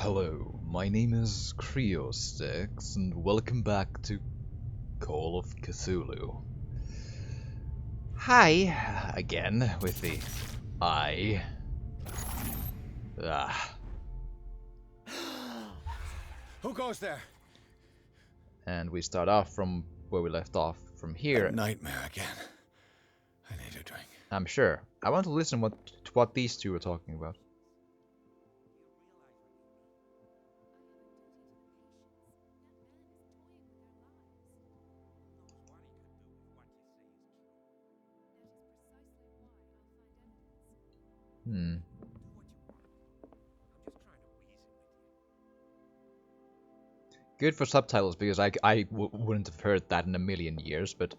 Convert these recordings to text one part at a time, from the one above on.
Hello, my name is Creostix, and welcome back to Call of Cthulhu. Hi, again, with the I. Ah, Who goes there? and we start off from where we left off from A here, nightmare again. I need a drink. I'm sure. I want to listen to what these two are talking about. Hmm. Good for subtitles, because I wouldn't have heard that in a million years, but...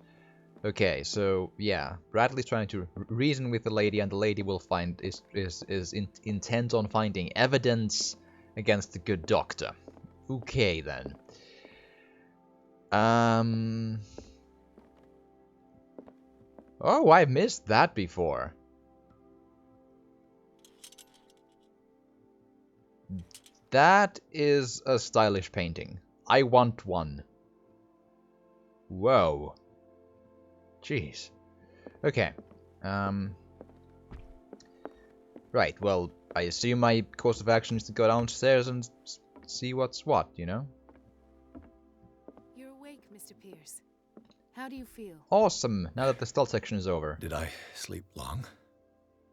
Okay, so yeah, Bradley's trying to reason with the lady, and the lady will find is intent on finding evidence against the good doctor. Okay then. Um. Oh, I missed that before. That is a stylish painting. I want one. Whoa. Jeez. Okay. Um. Right. Well, I assume my course of action is to go downstairs and see what's what. You know. You're awake, Mr. Pierce. How do you feel? Awesome. Now that the stealth section is over. Did I sleep long?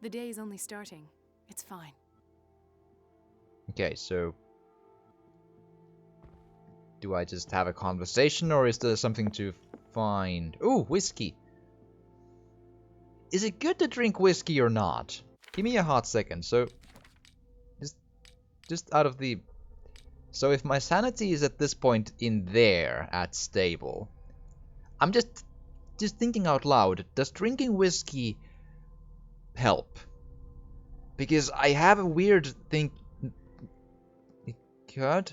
The day is only starting. It's fine. Okay, so do I just have a conversation, or is there something to find? Ooh, whiskey. Is it good to drink whiskey or not? Give me a hot second. So, just out of the... So if my sanity is at this point in there at stable, I'm just thinking out loud. Does drinking whiskey help? Because I have a weird thing. It could.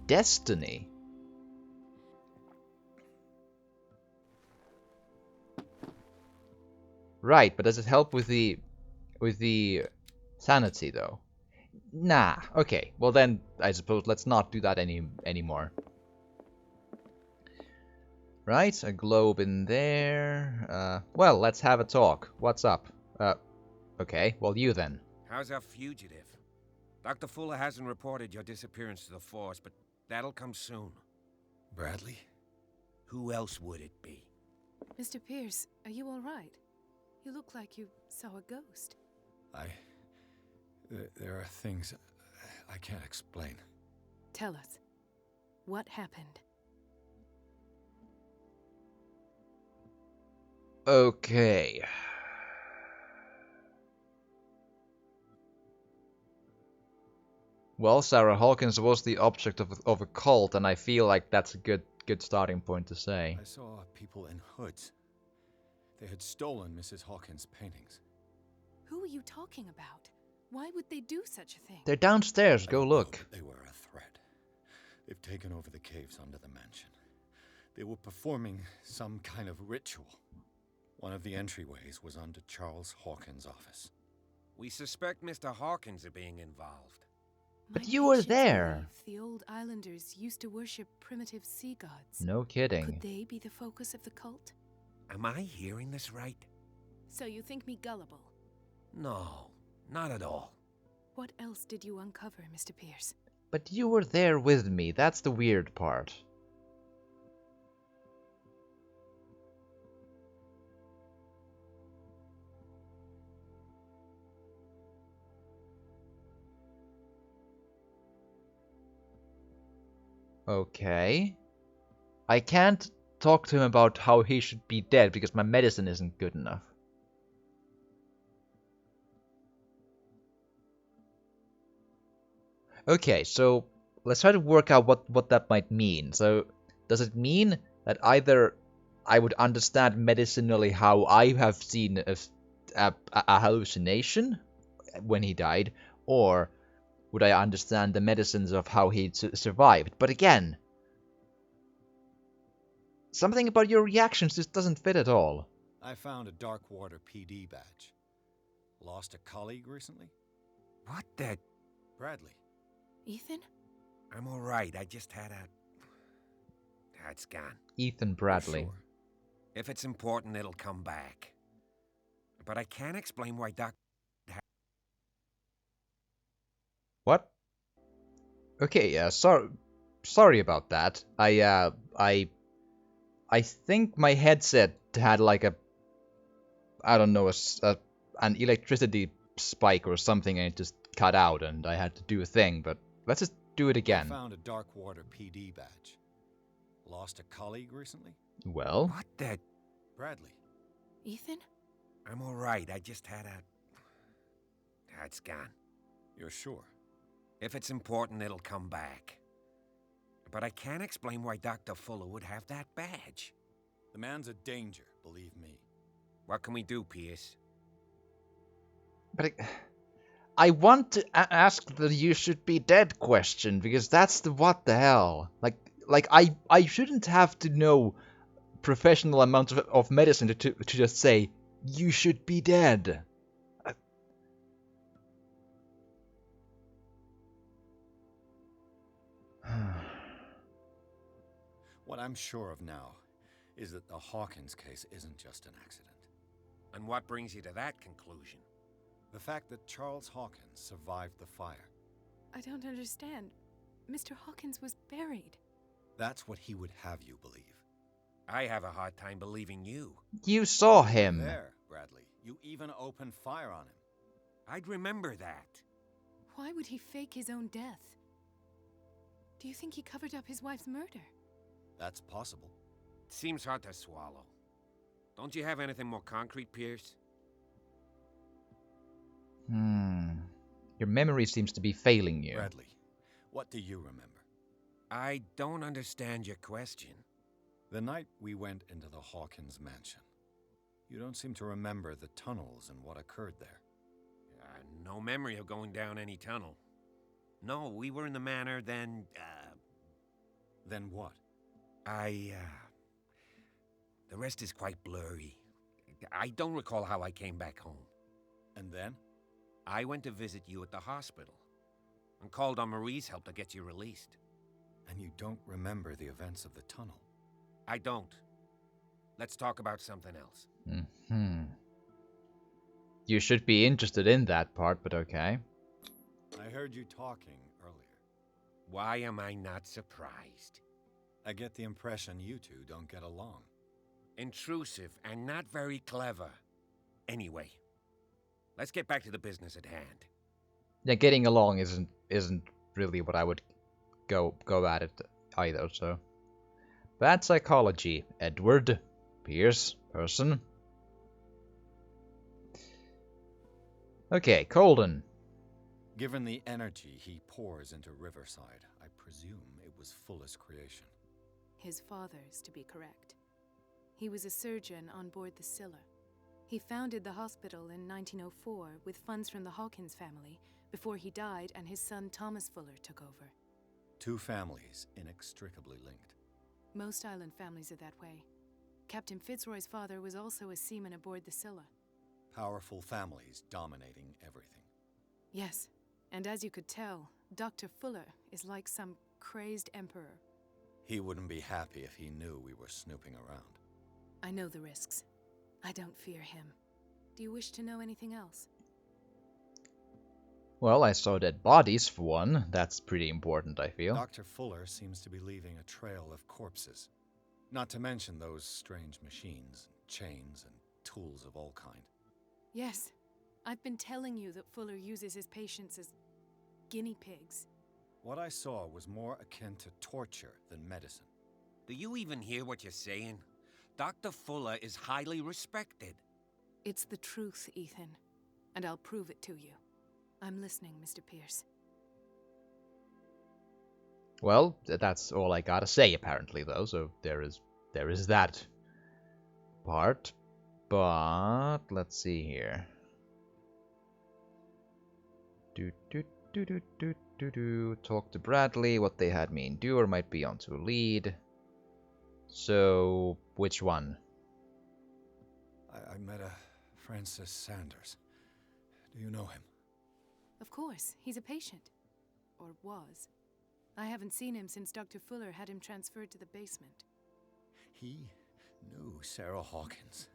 Destiny. Right, but does it help with the sanity though? Nah. Okay. Well then, I suppose let's not do that anymore. Right, a globe in there. Well, let's have a talk. What's up? Okay. Well, you then. How's our fugitive? Dr. Fuller hasn't reported your disappearance to the force, but that'll come soon. Bradley? Who else would it be? Mr. Pierce, are you all right? You look like you saw a ghost. There are things I can't explain. Tell us. What happened? Okay. Well, Sarah Hawkins was the object of a cult, and I feel like that's a good starting point to say. I saw people in hoods. They had stolen Mrs. Hawkins' paintings. Who are you talking about? Why would they do such a thing? They're downstairs. I Go don't know, look. but they were a threat. They've taken over the caves under the mansion. They were performing some kind of ritual. One of the entryways was under Charles Hawkins' office. We suspect Mr. Hawkins of being involved. But My you were patients there. believe the old islanders used to worship primitive sea gods. No kidding. Could they be the focus of the cult? Am I hearing this right? So you think me gullible? No, not at all. What else did you uncover, Mr. Pierce? But you were there with me. That's the weird part. Okay. I can't talk to him about how he should be dead because my medicine isn't good enough. Okay, so let's try to work out what that might mean. So, does it mean that either I would understand medicinally how I have seen a hallucination when he died, or would I understand the medicines of how he survived? But again, something about your reactions just doesn't fit at all. I found a Darkwater PD badge. Lost a colleague recently? What the? Bradley. Ethan? I'm all right. I just had a... It's gone. Ethan You're Bradley. sure? If it's important, it'll come back. But I can't explain why Doc... What? Okay, sorry about that. I think my headset had like I don't know, an electricity spike or something, and it just cut out, and I had to do a thing. But let's just do it I again. found a Darkwater PD badge. Lost a colleague recently? Well, What the... Bradley. Ethan? I'm all right. I just had a... It's gone. You're sure? If it's important, it'll come back. But I can't explain why Dr. Fuller would have that badge. The man's a danger, believe me. What can we do, Pierce? but I want to ask the "you should be dead" question, because that's the what the hell. Like I shouldn't have to know professional amount of medicine to just say you should be dead. What I'm sure of now is that the Hawkins case isn't just an accident. And what brings you to that conclusion? The fact that Charles Hawkins survived the fire. I don't understand. Mr. Hawkins was buried. That's what he would have you believe. I have a hard time believing you. You saw You were him. there, Bradley. You even opened fire on him. I'd remember that. Why would he fake his own death? Do you think he covered up his wife's murder? That's possible. It seems hard to swallow. Don't you have anything more concrete, Pierce? Your memory seems to be failing you. Bradley, what do you remember? I don't understand your question. The night we went into the Hawkins mansion. You don't seem to remember the tunnels and what occurred there. No memory of going down any tunnel. No, we were in the manor, then, Then what? The rest is quite blurry. I don't recall how I came back home. And then? I went to visit you at the hospital and called on Marie's help to get you released. And you don't remember the events of the tunnel? I don't. Let's talk about something else. You should be interested in that part, but okay. I heard you talking earlier. Why am I not surprised? I get the impression you two don't get along. Intrusive and not very clever. Anyway, let's get back to the business at hand. Yeah, getting along isn't really what I would go at it either. So, bad psychology, Edward Pierce person. Okay, Colden. Given the energy he pours into Riverside, I presume it was Fuller's creation. His father's, to be correct. He was a surgeon on board the Scylla. He founded the hospital in 1904 with funds from the Hawkins family before he died and his son Thomas Fuller took over. Two families inextricably linked. Most island families are that way. Captain Fitzroy's father was also a seaman aboard the Scylla. Powerful families dominating everything. Yes, and as you could tell, Dr. Fuller is like some crazed emperor. He wouldn't be happy if he knew we were snooping around. I know the risks. I don't fear him. Do you wish to know anything else? Well, I saw dead bodies for one. That's pretty important, I feel. Dr. Fuller seems to be leaving a trail of corpses. Not to mention those strange machines, chains, and tools of all kind. Yes. I've been telling you that Fuller uses his patients as guinea pigs. What I saw was more akin to torture than medicine. Do you even hear what you're saying? Dr. Fuller is highly respected. It's the truth, Ethan. And I'll prove it to you. I'm listening, Mr. Pierce. Well, that's all I gotta say apparently, though. So there is that part. But let's see here. Talk to Bradley. What they had me endure might be onto a lead. So which one? I met a Francis Sanders. Do you know him? Of Of course, he's a patient. Or was. I haven't seen him since Dr. Fuller had him transferred to the basement. He knew Sarah Hawkins,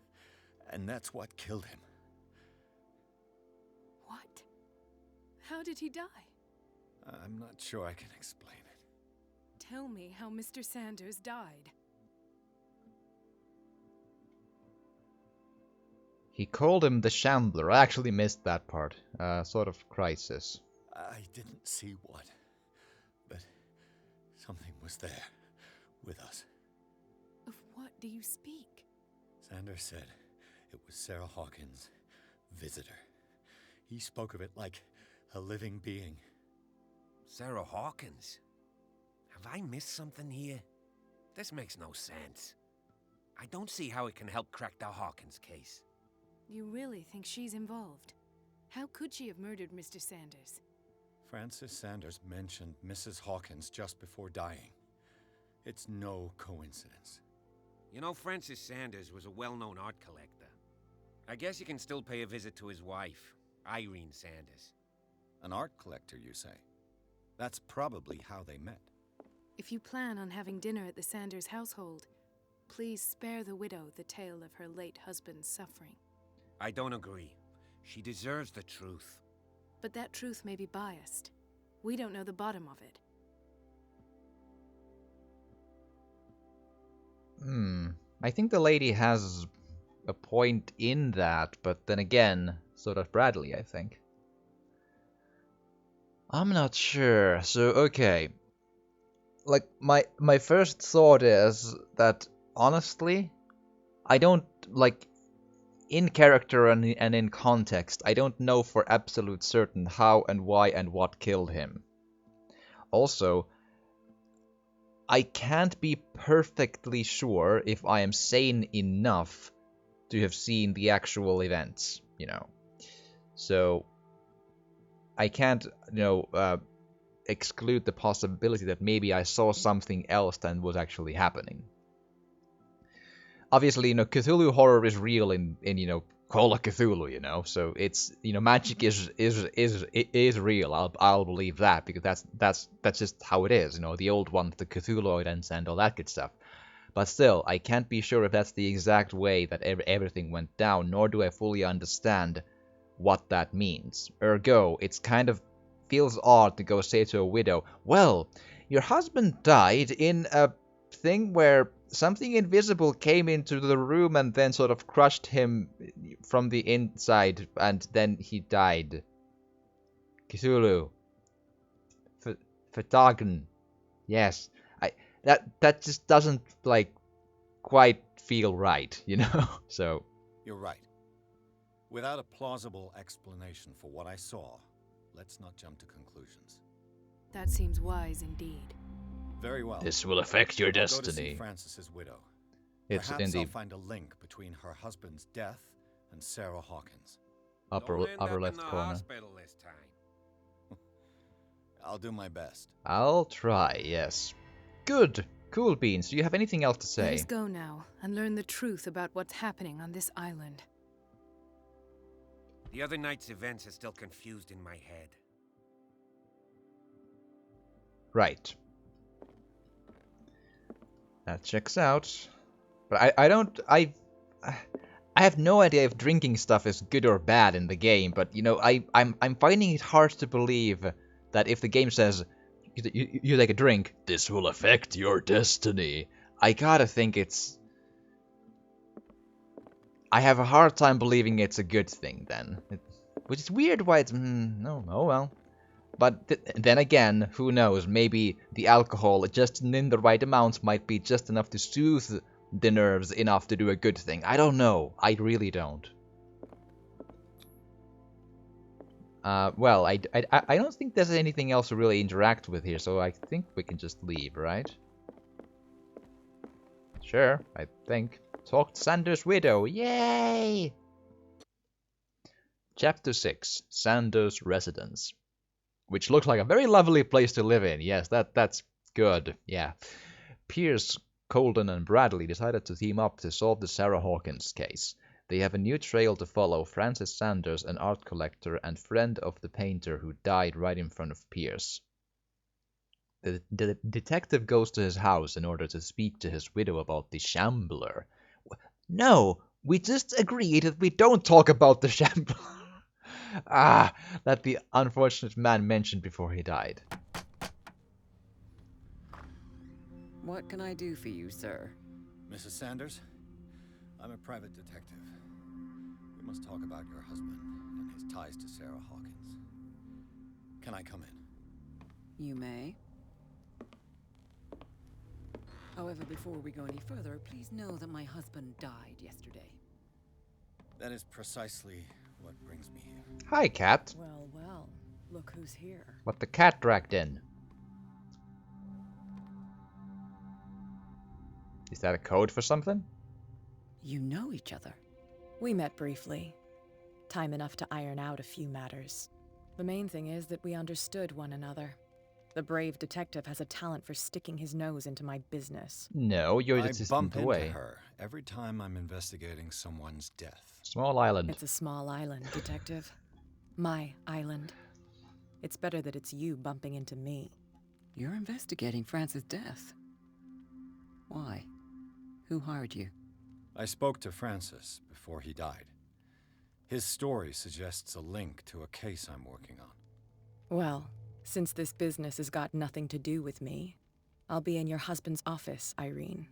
and that's what killed him. What? How did he die? I'm not sure I can explain it. Tell me how Mr. Sanders died. He called him the Shambler. I actually missed that part. Sort of crisis. I didn't see what, but something was there with us. Of what do you speak? Sanders said it was Sarah Hawkins' visitor. He spoke of it like a living being. Sarah Hawkins? Have I missed something here? This makes no sense. I don't see how it can help crack the Hawkins case. You really think she's involved? How could she have murdered Mr. Sanders? Francis Sanders mentioned Mrs. Hawkins just before dying. It's no coincidence. You know, Francis Sanders was a well-known art collector. I guess you can still pay a visit to his wife, Irene Sanders. An art collector, you say? That's probably how they met. If you plan on having dinner at the Sanders household, please spare the widow the tale of her late husband's suffering. I don't agree. She deserves the truth. But that truth may be biased. We don't know the bottom of it. I think the lady has a point in that, but then again, so does Bradley, I think. I'm not sure. So, okay. Like, my first thought is that, honestly, I don't, like, in character and in context, I don't know for absolute certain how and why and what killed him. Also, I can't be perfectly sure if I am sane enough to have seen the actual events, you know. So, I can't, exclude the possibility that maybe I saw something else than was actually happening. Obviously, Cthulhu horror is real in Call of Cthulhu, so it's, magic is real. I'll believe that, because that's just how it is, the old ones, the Cthulhuoid and all that good stuff. But still, I can't be sure if that's the exact way that everything went down, nor do I fully understand what that means. Ergo, it's kind of feels odd to go say to a widow, well, your husband died in a thing where something invisible came into the room and then sort of crushed him from the inside, and then he died. Cthulhu. Fatagan. Yes. That just doesn't, quite feel right, So... You're right. Without a plausible explanation for what I saw, let's not jump to conclusions. That seems wise indeed. Very well. This will affect your I'll destiny. go to see Francis's widow. It's Perhaps in the I'll find a link between her husband's death and Sarah Hawkins. upper Don't end up left in the corner. hospital this time. I'll do my best. I'll try, yes. Good. Cool beans. Do you have anything else to Let say? us go now and learn the truth about what's happening on this island. The other night's events are still confused in my head. Right. That checks out. But I have no idea if drinking stuff is good or bad in the game, but I'm finding it hard to believe that if the game says you take a drink, this will affect your destiny. I gotta think it's... I have a hard time believing it's a good thing then. Which is weird why it's... no, oh well. But then again, who knows, maybe the alcohol, just in the right amount, might be just enough to soothe the nerves enough to do a good thing. I don't know. I really don't. Well, I don't think there's anything else to really interact with here, so I think we can just leave, right? Sure, I think. Talk to Sanders' widow. Yay! Chapter 6, Sanders' Residence. Which looks like a very lovely place to live in. Yes, that's good. Yeah. Pierce, Colden, and Bradley decided to team up to solve the Sarah Hawkins case. They have a new trail to follow. Francis Sanders, an art collector and friend of the painter who died right in front of Pierce. The detective goes to his house in order to speak to his widow about the Shambler. No, we just agreed that we don't talk about the Shambler. That the unfortunate man mentioned before he died. What can I do for you, sir? Mrs. Sanders, I'm a private detective. We must talk about your husband and his ties to Sarah Hawkins. Can I come in? You may. However, before we go any further, please know that my husband died yesterday. That is precisely what brings me here. Hi, cat. Well, well, look who's here. What the cat dragged in. Is that a code for something? You know each other. We met briefly. Time enough to iron out a few matters. The main thing is that we understood one another. The brave detective has a talent for sticking his nose into my business. No, you're I just bump into away. her every time I'm investigating someone's death. Small island. It's a small island, detective. My island. It's better that it's you bumping into me. You're investigating Francis' death. Why? Who hired you? I spoke to Francis before he died. His story suggests a link to a case I'm working on. Well, since this business has got nothing to do with me, I'll be in your husband's office, Irene.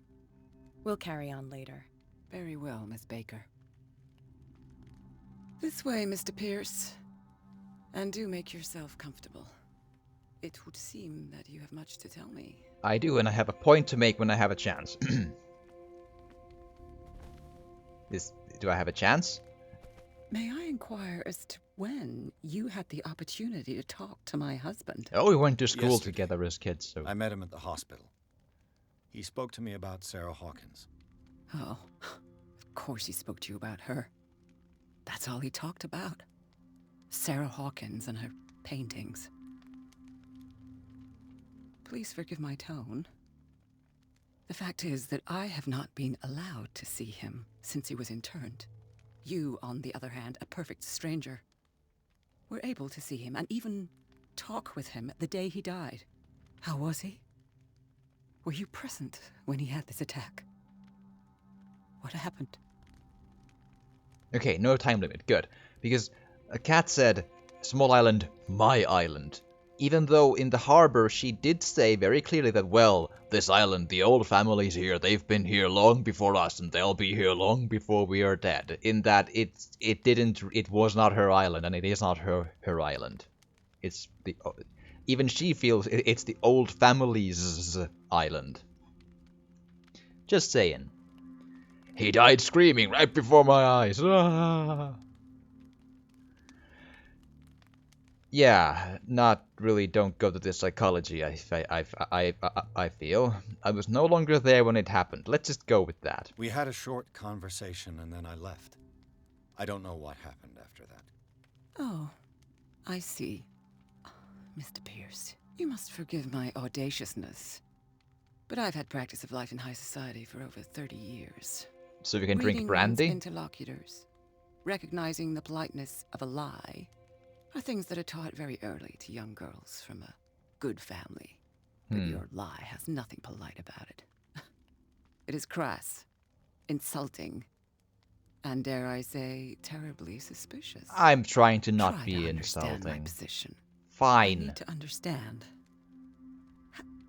We'll carry on later. Very well, Miss Baker. This way, Mr. Pierce. And do make yourself comfortable. It would seem that you have much to tell me. I do, and I have a point to make when I have a chance. Do I have a chance? May I inquire as to when you had the opportunity to talk to my husband? Oh, we went to school Yesterday. together as kids, so... I met him at the hospital. He spoke to me about Sarah Hawkins. Oh, of course he spoke to you about her. That's all he talked about. Sarah Hawkins and her paintings. Please forgive my tone. The fact is that I have not been allowed to see him since he was interned. You, on the other hand, a perfect stranger, were able to see him and even talk with him the day he died. How was he? Were you present when he had this attack? What happened? Okay, no time limit. Good. Because a cat said, small island, my island. Even though in the harbor she did say very clearly that, well, this island, the old family's here, they've been here long before us, and they'll be here long before we are dead. In that it was not her island, and it is not her island. It's the, even she feels it's the old family's island. Just saying. He died screaming right before my eyes. Ah. Yeah, not really. Don't go to the psychology. I feel I was no longer there when it happened. Let's just go with that. We had a short conversation and then I left. I don't know what happened after that. Oh, I see. Mr. Pierce, you must forgive my audaciousness. But I've had practice of life in high society for over 30 years. So we can drink Reading brandy? one's interlocutors, recognizing the politeness of a lie, are things that are taught very early to young girls from a good family. But your lie has nothing polite about it. It is crass, insulting, and dare I say, terribly suspicious. I'm trying to not Try be to understand my insulting. position. I Fine. need to understand.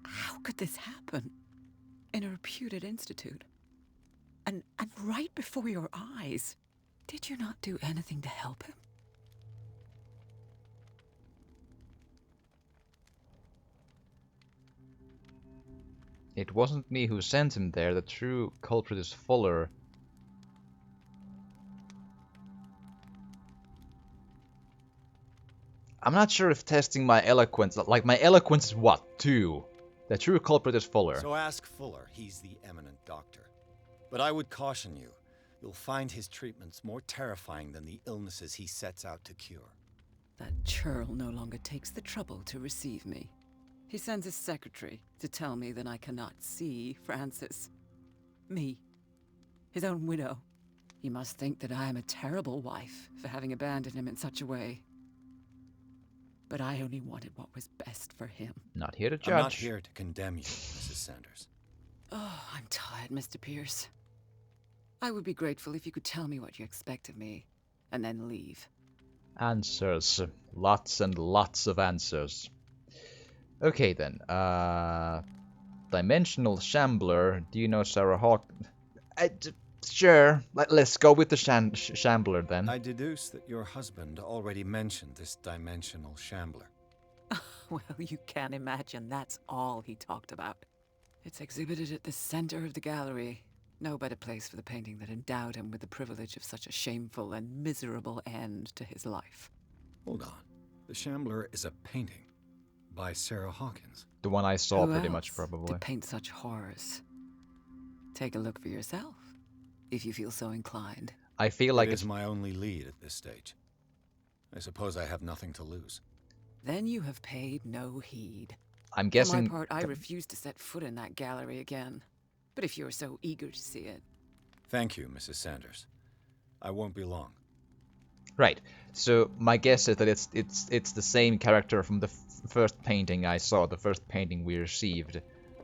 How could this happen? In a reputed institute? And right before your eyes? Did you not do anything to help him? It wasn't me who sent him there. The true culprit is Fuller. I'm not sure if testing my eloquence... Like, my eloquence is what? 2. The true culprit is Fuller. So ask Fuller, he's the eminent doctor. But I would caution you, you'll find his treatments more terrifying than the illnesses he sets out to cure. That churl no longer takes the trouble to receive me. He sends his secretary to tell me that I cannot see Francis. Me, his own widow. He must think that I am a terrible wife for having abandoned him in such a way. But I only wanted what was best for him. Not here to I'm not judge. here to condemn you, Mrs. Sanders. Oh, I'm tired, Mr. Pierce. I would be grateful if you could tell me what you expect of me, and then leave. Answers. Lots and lots of answers. Okay then. Dimensional Shambler. Do you know Sarah Hawk? Sure. Let's go with the Shambler then. I deduce that your husband already mentioned this dimensional shambler. Well, you can imagine that's all he talked about. It's exhibited at the center of the gallery. No better place for the painting that endowed him with the privilege of such a shameful and miserable end to his life. Hold on. The shambler is a painting by Sarah Hawkins. The one I saw Who pretty else much probably. to paint such horrors? Take a look for yourself, if you feel so inclined. I feel like It it's is my only lead at this stage. I suppose I have nothing to lose. Then you have paid no heed. I'm For guessing my part, I refuse to set foot in that gallery again. But if you're so eager to see it... Thank you, Mrs. Sanders. I won't be long. right. So my guess is that it's the same character from the first painting I saw, the first painting we received,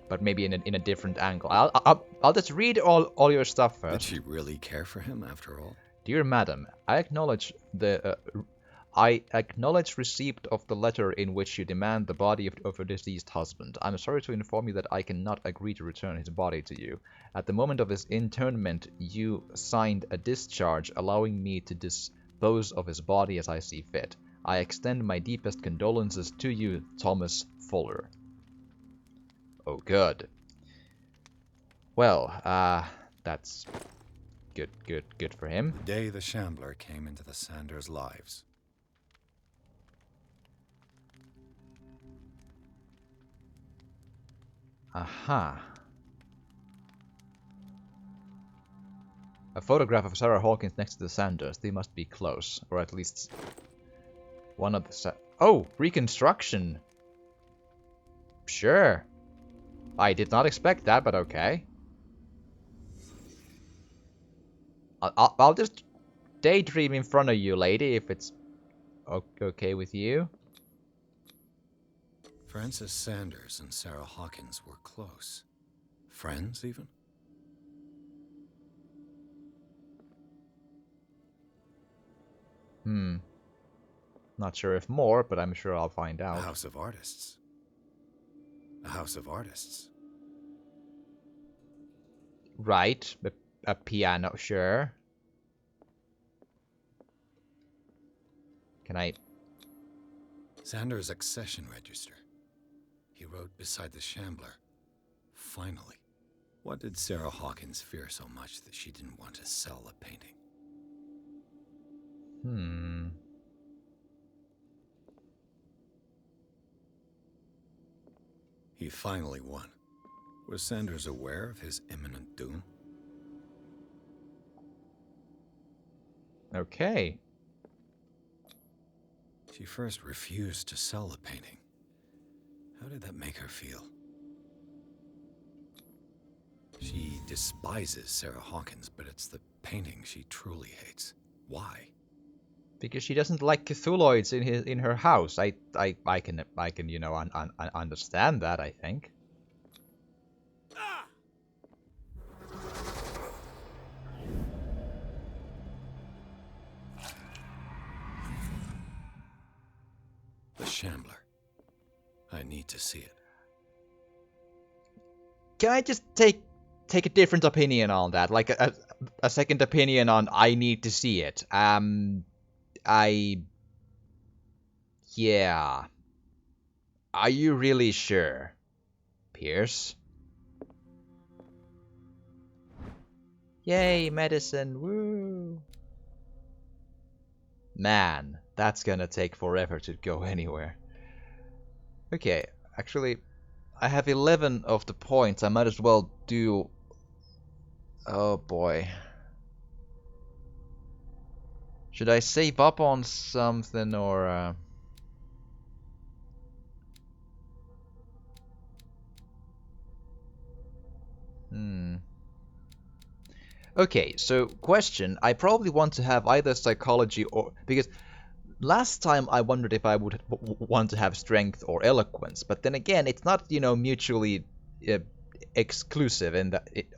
but maybe in a different angle. I'll just read all your stuff Did first. she really care for him after all? Dear Madam, I acknowledge receipt of the letter in which you demand the body of your deceased husband. I'm sorry to inform you that I cannot agree to return his body to you. At the moment of his internment, you signed a discharge allowing me to dispose of his body as I see fit. I extend my deepest condolences to you, Thomas Fuller. Oh, good. Well, that's good for him. The day the shambler came into the Sanders' lives. Aha. A photograph of Sarah Hawkins next to the Sanders. They must be close, or at least one of the Oh, reconstruction. Sure. I did not expect that, but okay. I'll just daydream in front of you, lady, if it's okay with you. Frances Sanders and Sarah Hawkins were close. Friends, even? Not sure if more, but I'm sure I'll find A out. house of artists. A house of artists. Right, a piano, sure. Can I... Sanders' accession register. He wrote beside the shambler. Finally. What did Sarah Hawkins fear so much that she didn't want to sell the painting? He finally won. Was Sanders aware of his imminent doom? Okay. She first refused to sell the painting. How did that make her feel? She despises Sarah Hawkins, but it's the painting she truly hates. Why? Because she doesn't like Cthulhuids in her house. I can understand that, I think. The Shambler. I need to see it. Can I just take a different opinion on that? Like a second opinion on I need to see it. Yeah. Are you really sure, Pierce? Yay, medicine, woo! Man, that's gonna take forever to go anywhere. Okay, actually, I have 11 of the points. I might as well do... Oh boy. Should I save up on something or... Okay, so question. I probably want to have either psychology or... Because last time I wondered if I would want to have strength or eloquence, but then again, it's not, mutually uh, exclusive in that it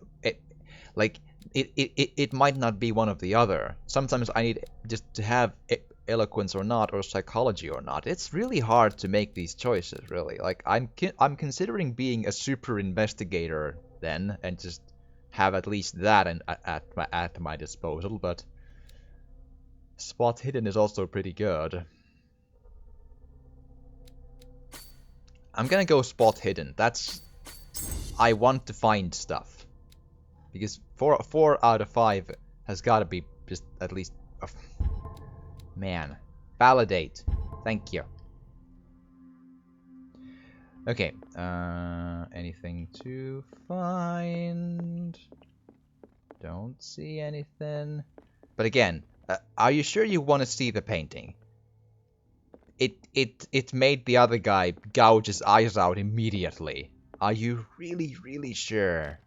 like it might not be one of the other. Sometimes I need just to have eloquence or not, or psychology or not. It's really hard to make these choices, really. Like I'm considering being a super investigator then, and just have at least that at my disposal, but spot hidden is also pretty good. I'm gonna go spot hidden. I want to find stuff. Because 4 out of 5 has gotta be just at least... man. Validate. Thank you. Okay. Anything to find? Don't see anything. But again, are you sure you want to see the painting? It made the other guy gouge his eyes out immediately. Are you really, really sure?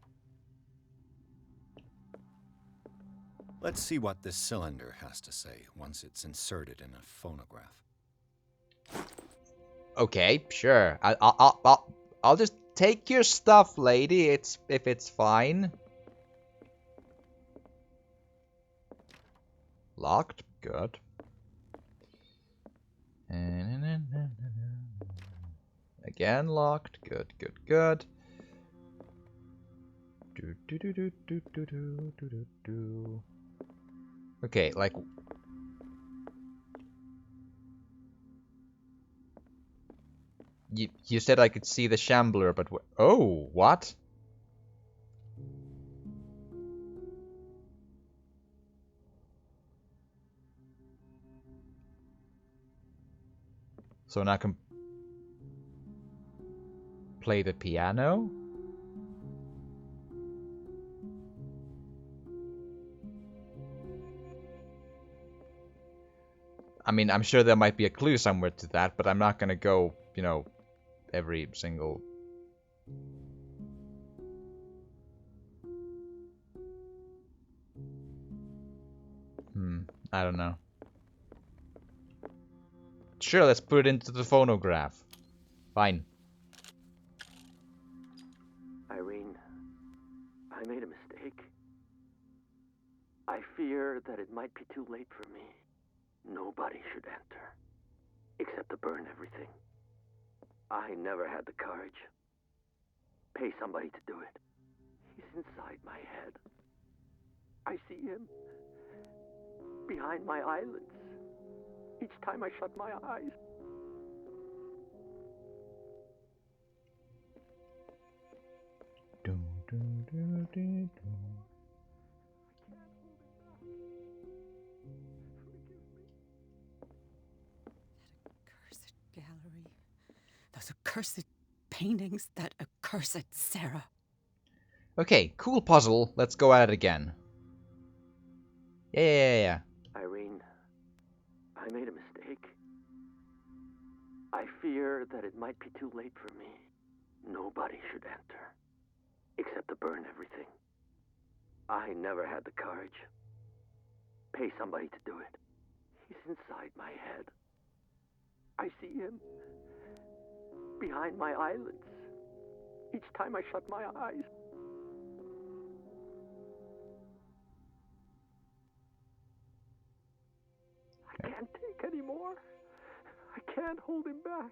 Let's see what this cylinder has to say once it's inserted in a phonograph. Okay, sure. I'll just take your stuff, lady. If it's fine. Locked. Good. Again locked. Good, good, good. Okay, like... You said I could see the Shambler, but... Oh, what? So now I can play the piano? I mean, I'm sure there might be a clue somewhere to that, but I'm not gonna go, every single... I don't know. Sure, let's put it into the phonograph. Fine. Irene, I made a mistake. I fear that it might be too late for me. Nobody should enter, except to burn everything. I never had the courage. Pay somebody to do it. He's inside my head. I see him behind my eyelids each time I shut my eyes. Accursed gallery. Those accursed paintings. That accursed Sarah. Okay, cool puzzle. Let's go at it again. Yeah. Irene, I made a mistake. I fear that it might be too late for me. Nobody should enter, except to burn everything. I never had the courage. Pay somebody to do it. He's inside my head. I see him behind my eyelids each time I shut my eyes. I can't take any more. I can't hold him back.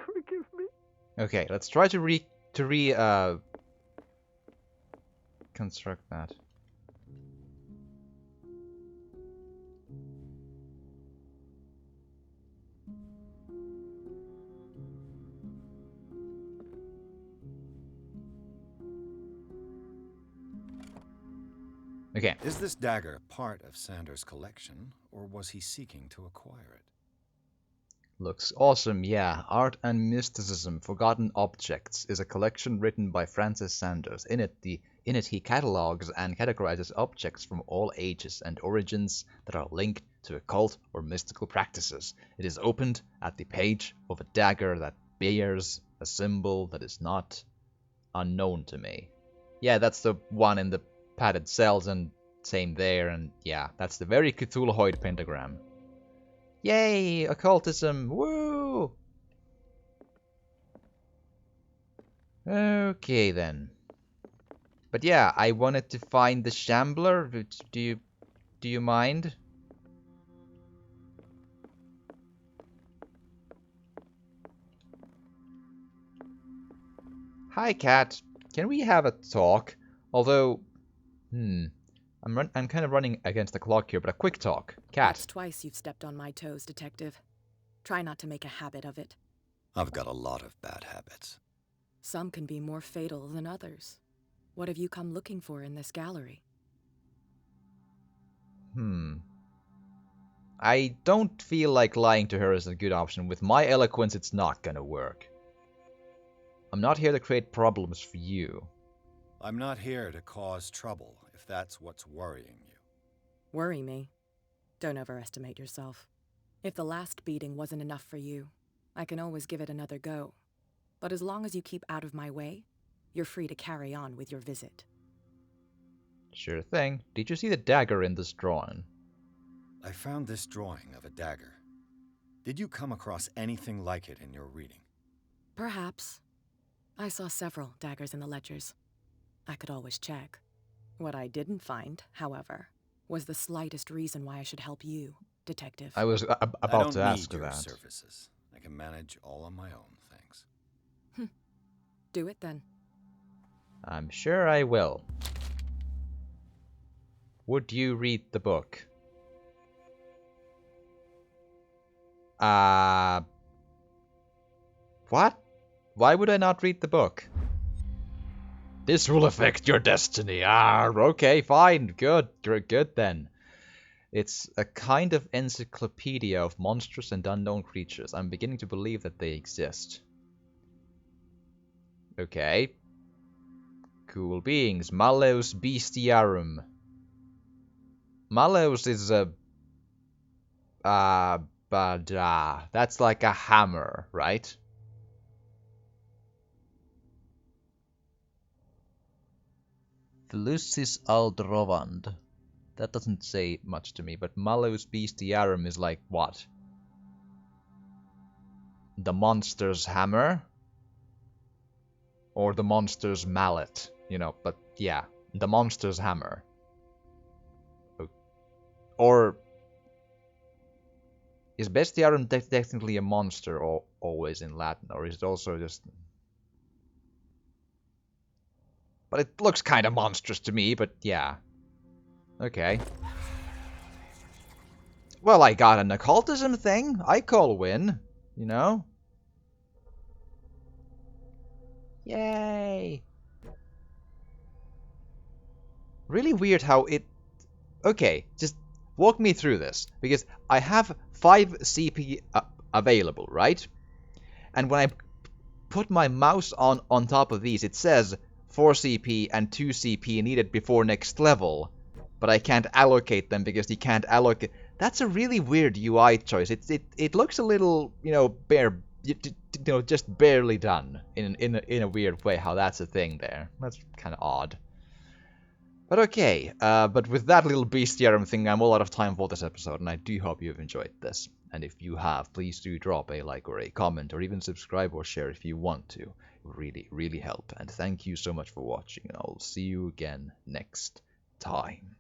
Forgive me. Okay, let's try to construct that. Okay. Is this dagger part of Sanders' collection, or was he seeking to acquire it? Looks awesome, yeah. Art and Mysticism, Forgotten Objects is a collection written by Francis Sanders. In it he catalogues and categorizes objects from all ages and origins that are linked to occult or mystical practices. It is opened at the page of a dagger that bears a symbol that is not unknown to me. Yeah, that's the one in the padded cells, and same there, and yeah, that's the very Cthulhuoid pentagram. Yay! Occultism! Woo! Okay then. But yeah, I wanted to find the Shambler. Do you mind? Hi, cat. Can we have a talk? Although, I'm kind of running against the clock here, but a quick talk. Cat. That's twice you've stepped on my toes, Detective. Try not to make a habit of it. I've got a lot of bad habits. Some can be more fatal than others. What have you come looking for in this gallery? I don't feel like lying to her is a good option. With my eloquence, it's not gonna work. I'm not here to create problems for you. I'm not here to cause trouble, if that's what's worrying you. Worry me? Don't overestimate yourself. If the last beating wasn't enough for you, I can always give it another go. But as long as you keep out of my way, you're free to carry on with your visit. Sure thing. Did you see the dagger in this drawing? I found this drawing of a dagger. Did you come across anything like it in your reading? Perhaps. I saw several daggers in the ledgers. I could always check. What I didn't find, however, was the slightest reason why I should help you, Detective. I was about to ask your that. services. I can manage all on my own, thanks. Do it then. I'm sure I will. Would you read the book? What? Why would I not read the book? This will affect your destiny. Okay, fine. Good. You're good then. It's a kind of encyclopedia of monstrous and unknown creatures. I'm beginning to believe that they exist. Okay. Cool beings. Malleus bestiarum. Malleus is a... that's like a hammer, right? Lucis Aldrovand. That doesn't say much to me, but Malleus bestiarum is like what? The monster's hammer? Or the monster's mallet? You know, but yeah, the monster's hammer. Or is bestiarum technically a monster or always in Latin, or is it also just... But it looks kind of monstrous to me, but yeah. Okay. Well, I got an occultism thing. I call win, you know? Yay! Really weird how it... Okay, just walk me through this, because I have 5 CP available, right? And when I put my mouse on top of these, it says 4 CP and 2 CP needed before next level, but I can't allocate them because you can't allocate... That's a really weird UI choice. It looks a little, you know, just barely done in a weird way. How that's a thing there. That's kind of odd. But okay, but with that little bestiarum thing, I'm all out of time for this episode, and I do hope you've enjoyed this. And if you have, please do drop a like or a comment, or even subscribe or share if you want to. It would really, really help. And thank you so much for watching, and I'll see you again next time.